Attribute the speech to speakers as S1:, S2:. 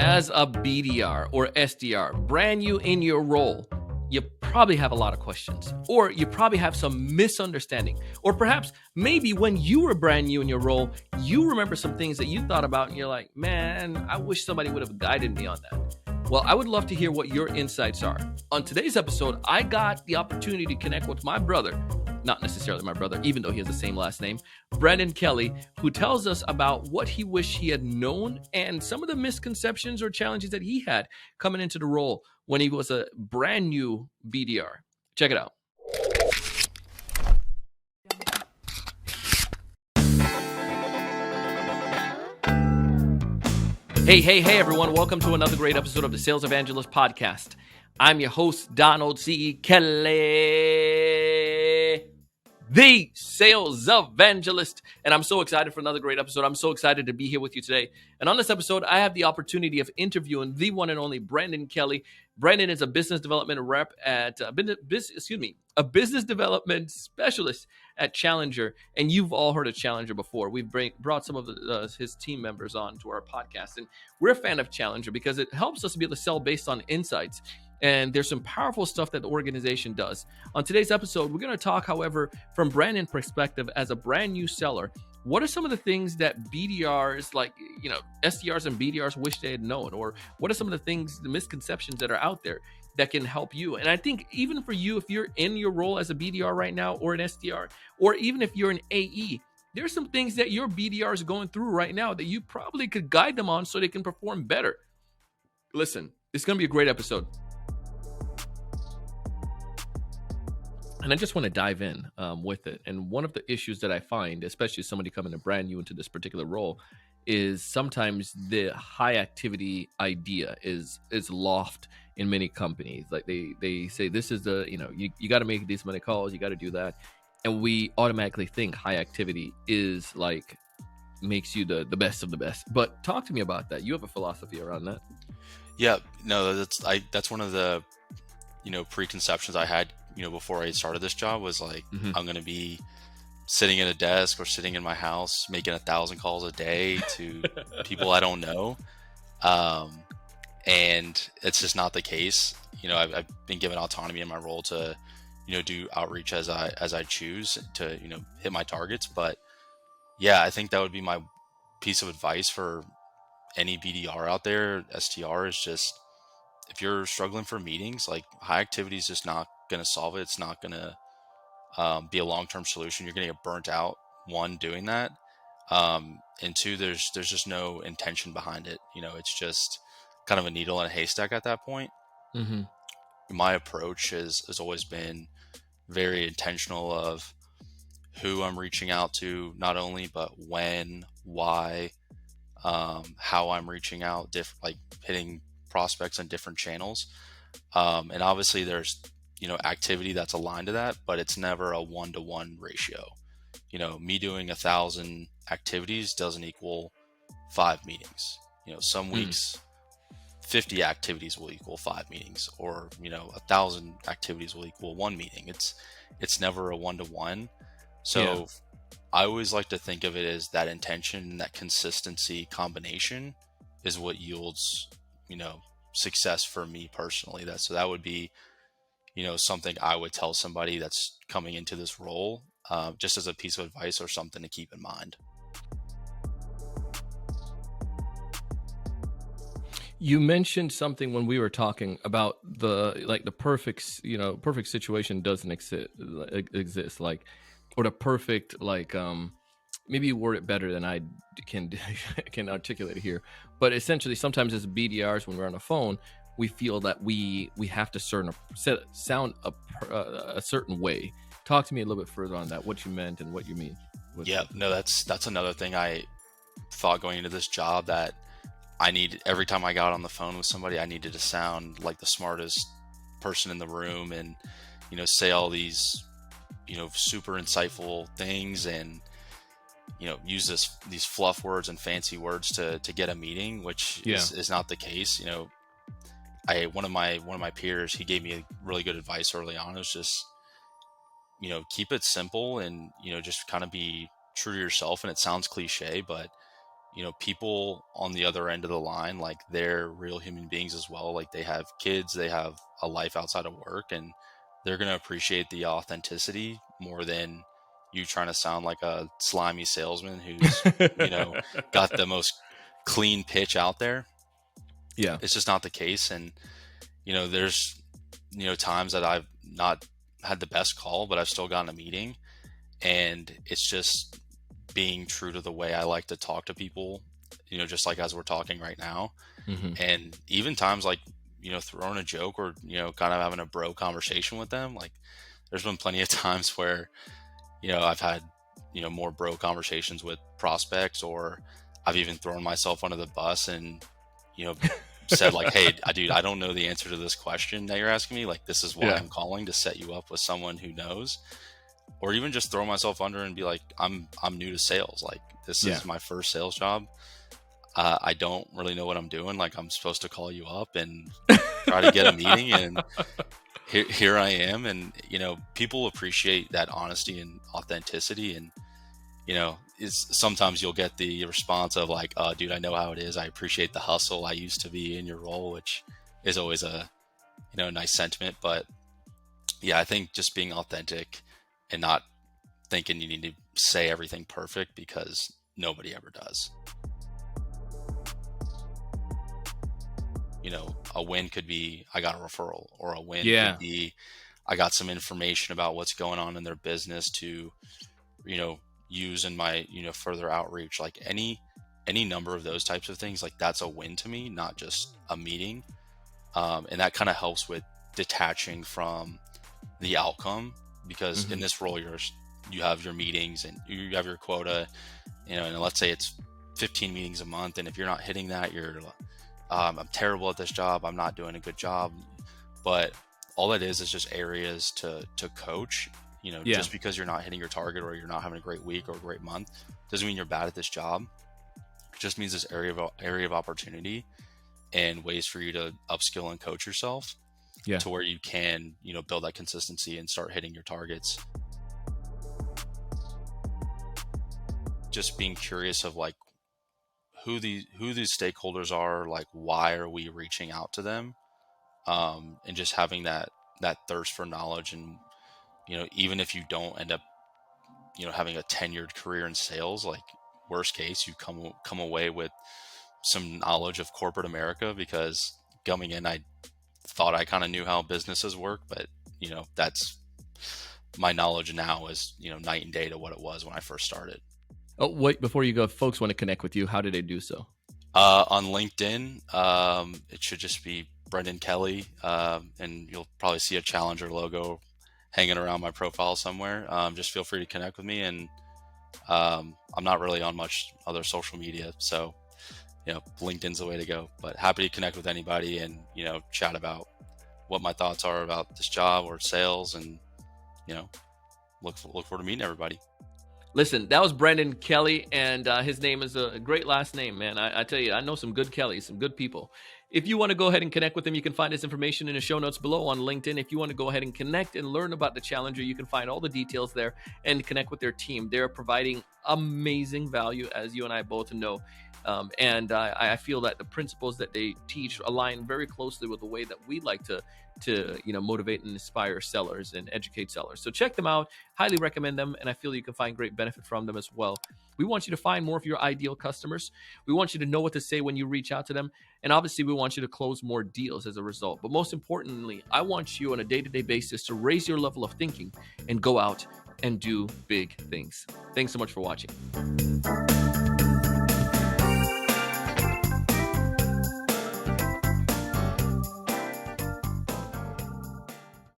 S1: as a BDR or SDR, brand new in your role, you probably have a lot of questions, or you probably have some misunderstanding, or perhaps maybe when you were brand new in your role, you remember some things that you thought about and you're like, man, I wish somebody would have guided me on that. Well, I would love to hear what your insights are. On today's episode, I got the opportunity to connect with my brother, not necessarily my brother, even though he has the same last name, Brandon Kelly, who tells us about what he wished he had known and some of the misconceptions or challenges that he had coming into the role when he was a brand new BDR. Check it out. Hey, everyone. Welcome to another great episode of the Sales Evangelist podcast. I'm your host, Donald C. Kelly, the Sales Evangelist, and I'm so excited for another great episode. I'm so excited to be here with you today. And on this episode, I have the opportunity of interviewing the one and only Brandon Kelly. Brandon is a business development rep at a business development specialist at Challenger, and you've all heard of Challenger before. We've brought some of his team members on to our podcast, and we're a fan of Challenger because it helps us to be able to sell based on insights. And there's some powerful stuff that the organization does. On today's episode, we're going to talk, however, from Brandon's perspective as a brand new seller. What are some of the things that BDRs, SDRs and BDRs wish they had known? Or what are some of the things, the misconceptions that are out there that can help you? And I think even for you, if you're in your role as a BDR right now or an SDR, or even if you're an AE, there's some things that your BDR is going through right now that you probably could guide them on so they can perform better. Listen, it's going to be a great episode. And I just want to dive in with it. And one of the issues that I find, especially somebody coming in brand new into this particular role, is sometimes the high activity idea is lost in many companies. Like they say, this is you got to make these many calls, you got to do that. And we automatically think high activity is like makes you the best of the best. But talk to me about that. You have a philosophy around that.
S2: Yeah, no, that's one of the, preconceptions I had, before I started this job was like, I'm going to be sitting at a desk or sitting in my house, making 1,000 calls a day to people I don't know. And it's just not the case. I've been given autonomy in my role to, do outreach as I choose to, hit my targets. But yeah, I think that would be my piece of advice for any BDR out there. STR is just, if you're struggling for meetings, like high activity is just not going to solve it. It's not going to be a long-term solution. You're going to get burnt out, one, doing that. And two, there's just no intention behind it. It's just kind of a needle in a haystack at that point.
S1: Mm-hmm.
S2: My approach has always been very intentional of who I'm reaching out to, not only, but when, why, how I'm reaching out, like hitting prospects on different channels. And obviously there's, activity that's aligned to that, but it's never a 1-to-1 ratio. Me doing 1,000 activities doesn't equal 5 meetings. Some weeks 50 activities will equal 5 meetings, or 1,000 activities will equal 1 meeting. It's never a 1-to-1. So I always like to think of it as that intention and that consistency combination is what yields, success for me personally. That would be, something I would tell somebody that's coming into this role, just as a piece of advice or something to keep in mind.
S1: You mentioned something when we were talking about the perfect situation doesn't exist, or the perfect, maybe you word it better than I can articulate it here. But essentially, sometimes as BDRs, when we're on the phone, we feel that we have to sound a certain way. Talk to me a little bit further on that, what you meant and what you mean.
S2: Yeah, no, that's another thing I thought going into this job, that I need, every time I got on the phone with somebody, I needed to sound like the smartest person in the room and, say all these, super insightful things and, use these fluff words and fancy words to get a meeting, which is not the case. One of my peers, he gave me really good advice early on. It was just, keep it simple and, just kind of be true to yourself. And it sounds cliche, but, people on the other end of the line, like they're real human beings as well. Like they have kids, they have a life outside of work, and they're going to appreciate the authenticity more than you trying to sound like a slimy salesman who's, got the most clean pitch out there.
S1: Yeah.
S2: It's just not the case. And, there's, times that I've not had the best call, but I've still gotten a meeting, and it's just being true to the way I like to talk to people, just like as we're talking right now. And even times like, throwing a joke or, kind of having a bro conversation with them. Like there's been plenty of times where, I've had, more bro conversations with prospects, or I've even thrown myself under the bus and, said like, hey, dude, I don't know the answer to this question that you're asking me. Like, this is why I'm calling, to set you up with someone who knows. Or even just throw myself under and be like, I'm new to sales. Like this is my first sales job. I don't really know what I'm doing. Like I'm supposed to call you up and try to get a meeting, and here I am. And, people appreciate that honesty and authenticity. And, is sometimes you'll get the response of like, dude, I know how it is. I appreciate the hustle. I used to be in your role, which is always a, nice sentiment. But yeah, I think just being authentic and not thinking you need to say everything perfect, because nobody ever does. A win could be I got a referral, or a win could be I got some information about what's going on in their business to, use in my, further outreach. Like any number of those types of things, like that's a win to me, not just a meeting. And that kind of helps with detaching from the outcome, because in this role, you have your meetings and you have your quota, and let's say it's 15 meetings a month. And if you're not hitting that, you're I'm terrible at this job. I'm not doing a good job. But all that is just areas to coach. Just because you're not hitting your target, or you're not having a great week or a great month, doesn't mean you're bad at this job. It just means this area of opportunity and ways for you to upskill and coach yourself to where you can, build that consistency and start hitting your targets. Just being curious of like who these stakeholders are, like why are we reaching out to them, and just having that thirst for knowledge. And even if you don't end up having a tenured career in sales, like worst case, you come away with some knowledge of corporate America, because coming in, I thought I kind of knew how businesses work, but that's my knowledge now is night and day to what it was when I first started.
S1: Oh, wait, before you go, if folks want to connect with you, how do they do so?
S2: On LinkedIn, it should just be Brendan Kelly, and you'll probably see a Challenger logo hanging around my profile somewhere. Just feel free to connect with me. And I'm not really on much other social media, so LinkedIn's the way to go. But happy to connect with anybody and chat about what my thoughts are about this job or sales, and look forward to meeting everybody.
S1: Listen, that was Brendan Kelly, and his name is a great last name, man. I tell you, I know some good Kellys, some good people. If you want to go ahead and connect with him, you can find his information in the show notes below on LinkedIn. If you want to go ahead and connect and learn about the Challenger, you can find all the details there and connect with their team. They're providing amazing value, as you and I both know. And I feel that the principles that they teach align very closely with the way that we like to motivate and inspire sellers and educate sellers. So check them out. Highly recommend them, and I feel you can find great benefit from them as well. We want you to find more of your ideal customers. We want you to know what to say when you reach out to them, and obviously we want you to close more deals as a result. But most importantly, I want you on a day-to-day basis to raise your level of thinking and go out and do big things. Thanks so much for watching.